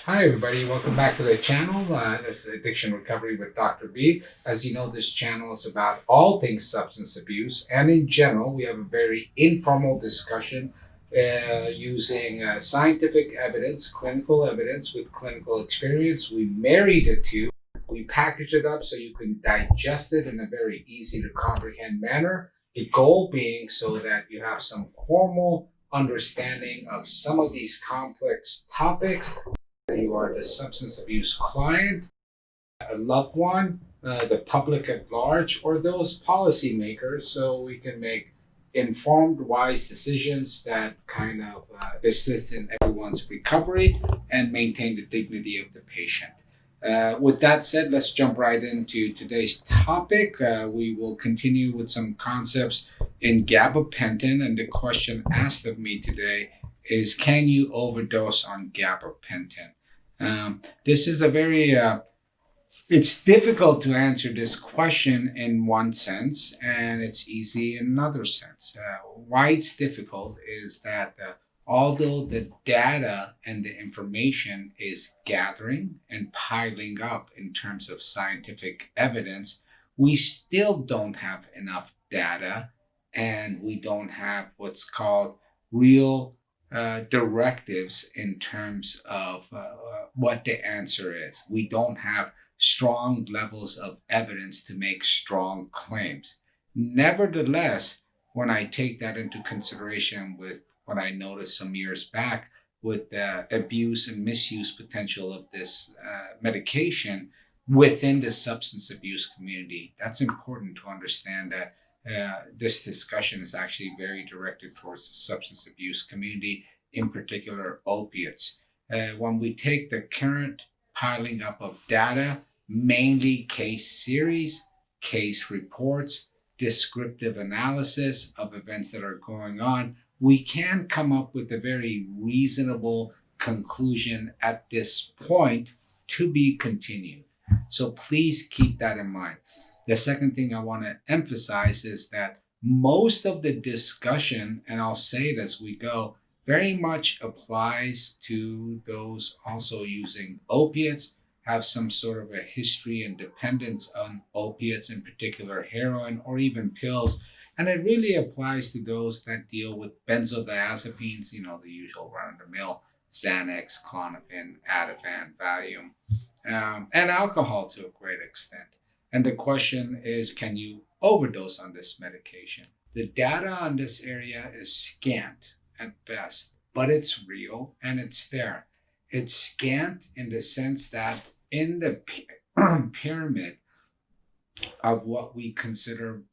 Hi, everybody. Welcome back to the channel. This is Addiction Recovery with Dr. B. As you know, this channel is about all things substance abuse. And in general, we have a very informal discussion using scientific evidence, clinical evidence with clinical experience. We marry the two. We package it up so you can digest it in a very easy to comprehend manner. The goal being so that you have some formal understanding of some of these complex topics. You are the substance abuse client, a loved one, the public at large, or those policymakers, so we can make informed, wise decisions that kind of assist in everyone's recovery and maintain the dignity of the patient. With that said, let's jump right into today's topic. We will continue with some concepts in gabapentin, and the question asked of me today is, can you overdose on gabapentin? This is a very, it's difficult to answer this question in one sense, and it's easy in another sense. Why it's difficult is that although the data and the information is gathering and piling up in terms of scientific evidence, we still don't have enough data, and we don't have what's called real directives in terms of what the answer is. We don't have strong levels of evidence to make strong claims. Nevertheless, when I take that into consideration with what I noticed some years back with the abuse and misuse potential of this medication within the substance abuse community, that's important to understand that this discussion is actually very directed towards the substance abuse community, in particular opiates. When we take the current piling up of data, mainly case series, case reports, descriptive analysis of events that are going on, we can come up with a very reasonable conclusion at this point to be continued. So please keep that in mind. The second thing I want to emphasize is that most of the discussion, and I'll say it as we go, very much applies to those also using opiates, have some sort of a history and dependence on opiates, in particular heroin or even pills. And it really applies to those that deal with benzodiazepines, the usual run-of-the-mill, Xanax, Klonopin, Ativan, Valium, and alcohol to a great extent. And the question is, can you overdose on this medication? The data on this area is scant at best, but it's real and it's there. It's scant in the sense that in the pyramid of what we consider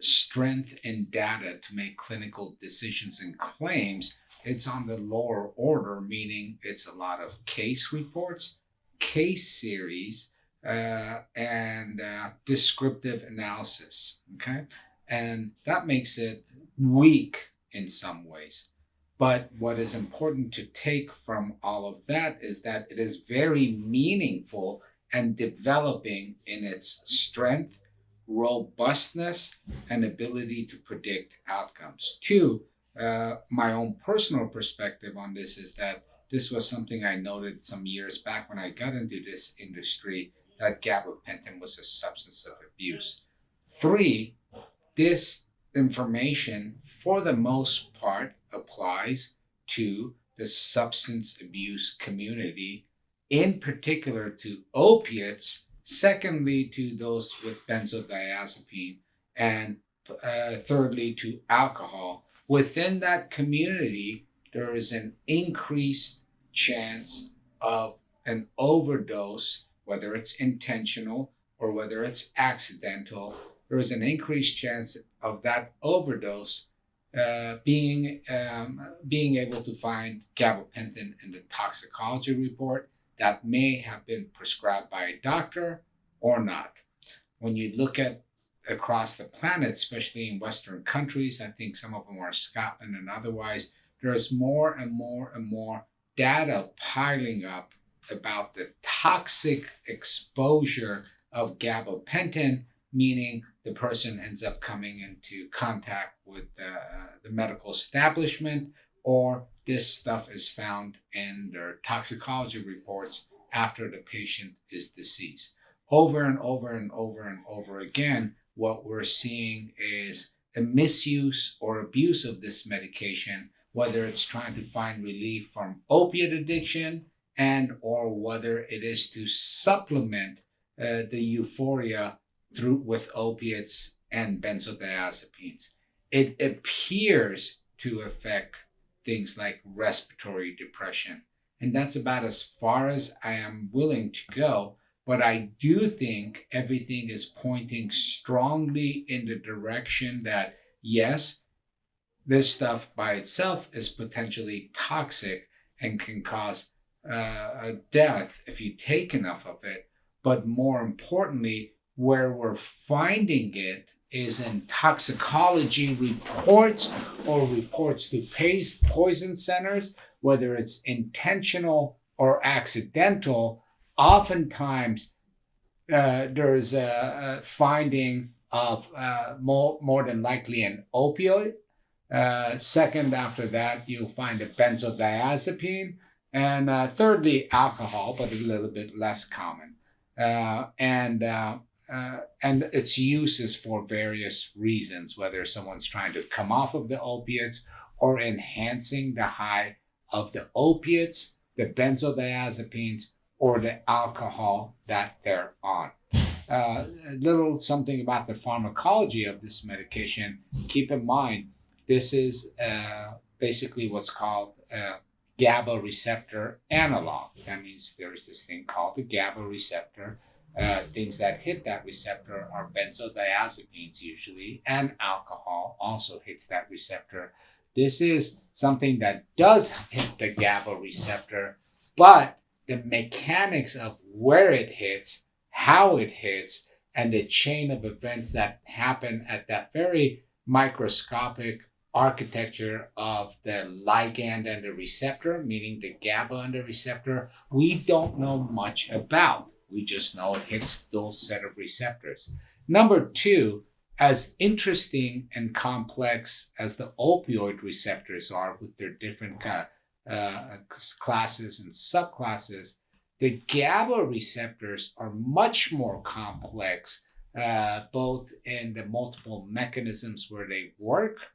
strength in data to make clinical decisions and claims, it's on the lower order, meaning it's a lot of case reports, case series, and descriptive analysis. Okay, and that makes it weak in some ways. But what is important to take from all of that is that it is very meaningful and developing in its strength, robustness, and ability to predict outcomes. Two, my own personal perspective on this is that this was something I noted some years back when I got into this industry, that gabapentin was a substance of abuse. Three, this information, for the most part, applies to the substance abuse community, in particular to opiates, secondly to those with benzodiazepine, and thirdly to alcohol. Within that community, there is an increased chance of an overdose, whether it's intentional or whether it's accidental. There is an increased chance of that overdose being able to find gabapentin in the toxicology report that may have been prescribed by a doctor or not. When you look at across the planet, especially in Western countries, I think some of them are Scotland and otherwise, there's more and more and more data piling up about the toxic exposure of gabapentin, meaning the person ends up coming into contact with the medical establishment or this stuff is found in their toxicology reports after the patient is deceased. Over and over and over and over again, what we're seeing is a misuse or abuse of this medication, whether it's trying to find relief from opiate addiction and or whether it is to supplement the euphoria through with opiates and benzodiazepines. It appears to affect things like respiratory depression. And that's about as far as I am willing to go. But I do think everything is pointing strongly in the direction that, yes, this stuff by itself is potentially toxic and can cause a death if you take enough of it. But more importantly, where we're finding it is in toxicology reports or reports to poison centers, whether it's intentional or accidental. Oftentimes, there's a finding of more than likely an opioid. Second, after that, you'll find a benzodiazepine. And thirdly, alcohol, but a little bit less common. And its use is for various reasons, whether someone's trying to come off of the opiates or enhancing the high of the opiates, the benzodiazepines, or the alcohol that they're on. A little something about the pharmacology of this medication. Keep in mind, this is basically what's called a GABA receptor analog. That means there's this thing called the GABA receptor. Things that hit that receptor are benzodiazepines usually, and alcohol also hits that receptor. This is something that does hit the GABA receptor, but the mechanics of where it hits, how it hits, and the chain of events that happen at that very microscopic architecture of the ligand and the receptor, meaning the GABA and the receptor, we don't know much about. We just know it hits those set of receptors. Number two, as interesting and complex as the opioid receptors are with their different classes and subclasses, the GABA receptors are much more complex, both in the multiple mechanisms where they work,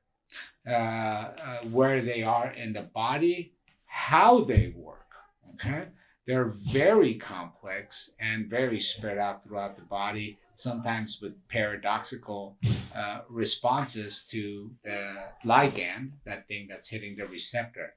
where they are in the body, how they work, okay? They're very complex and very spread out throughout the body, sometimes with paradoxical responses to the ligand, that thing that's hitting the receptor.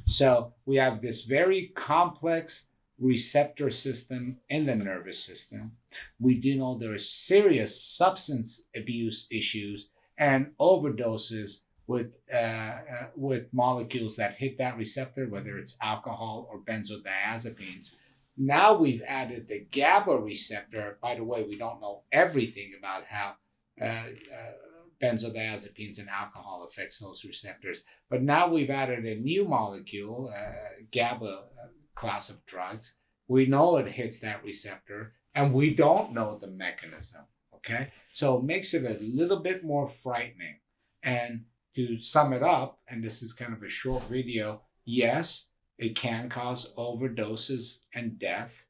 So we have this very complex receptor system in the nervous system. We do know there are serious substance abuse issues and overdoses with molecules that hit that receptor, whether it's alcohol or benzodiazepines. Now we've added the GABA receptor. By the way, we don't know everything about how benzodiazepines and alcohol affects those receptors. But now we've added a new molecule, GABA class of drugs. We know it hits that receptor, and we don't know the mechanism, okay? So it makes it a little bit more frightening. And to sum it up, and this is kind of a short video, yes, it can cause overdoses and death.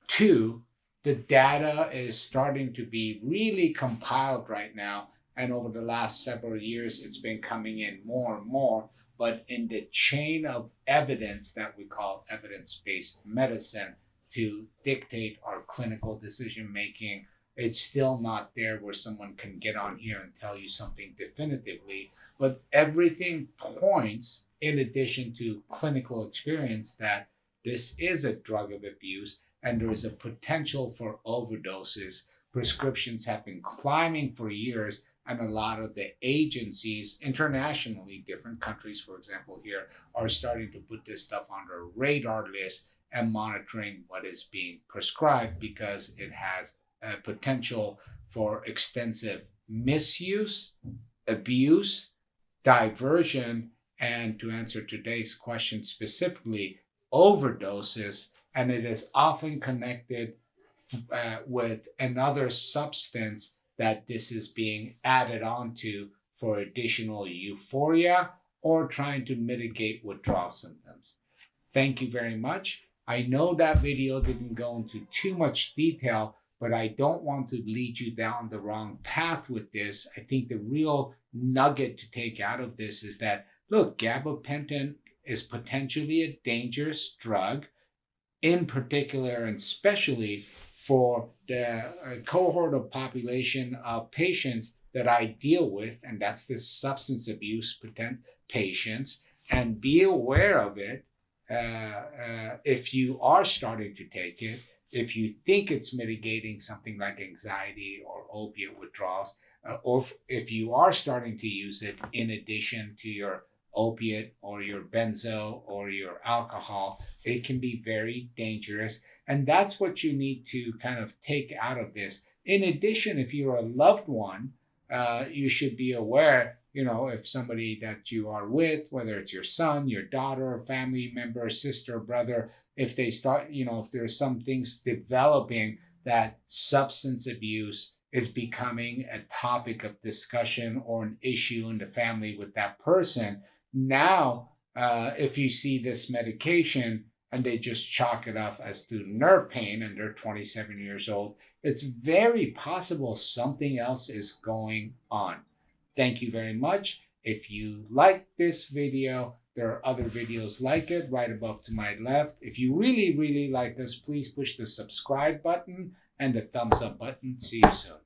Two, the data is starting to be really compiled right now. And over the last several years, it's been coming in more and more. But in the chain of evidence that we call evidence-based medicine to dictate our clinical decision-making, it's still not there where someone can get on here and tell you something definitively. But everything points, in addition to clinical experience, that this is a drug of abuse and there is a potential for overdoses. Prescriptions have been climbing for years, and a lot of the agencies internationally, different countries, for example, here, are starting to put this stuff on their radar list and monitoring what is being prescribed because it has a potential for extensive misuse, abuse, diversion, and to answer today's question specifically, overdoses. And it is often connected with another substance that this is being added onto for additional euphoria or trying to mitigate withdrawal symptoms. Thank you very much. I know that video didn't go into too much detail, but I don't want to lead you down the wrong path with this. I think the real nugget to take out of this is that, look, gabapentin is potentially a dangerous drug, in particular and especially for the cohort of population of patients that I deal with, and that's the substance abuse patients, and be aware of it if you are starting to take it, if you think it's mitigating something like anxiety or opiate withdrawals, or if you are starting to use it in addition to your opiate or your benzo or your alcohol, it can be very dangerous. And that's what you need to kind of take out of this. In addition, if you're a loved one, you should be aware, if somebody that you are with, whether it's your son, your daughter, family member, sister, brother, if they start, if there's some things developing that substance abuse is becoming a topic of discussion or an issue in the family with that person. Now, if you see this medication and they just chalk it up as to nerve pain and they're 27 years old, it's very possible something else is going on. Thank you very much. If you like this video, there are other videos like it right above to my left. If you really, really like this, please push the subscribe button and the thumbs up button. See you soon.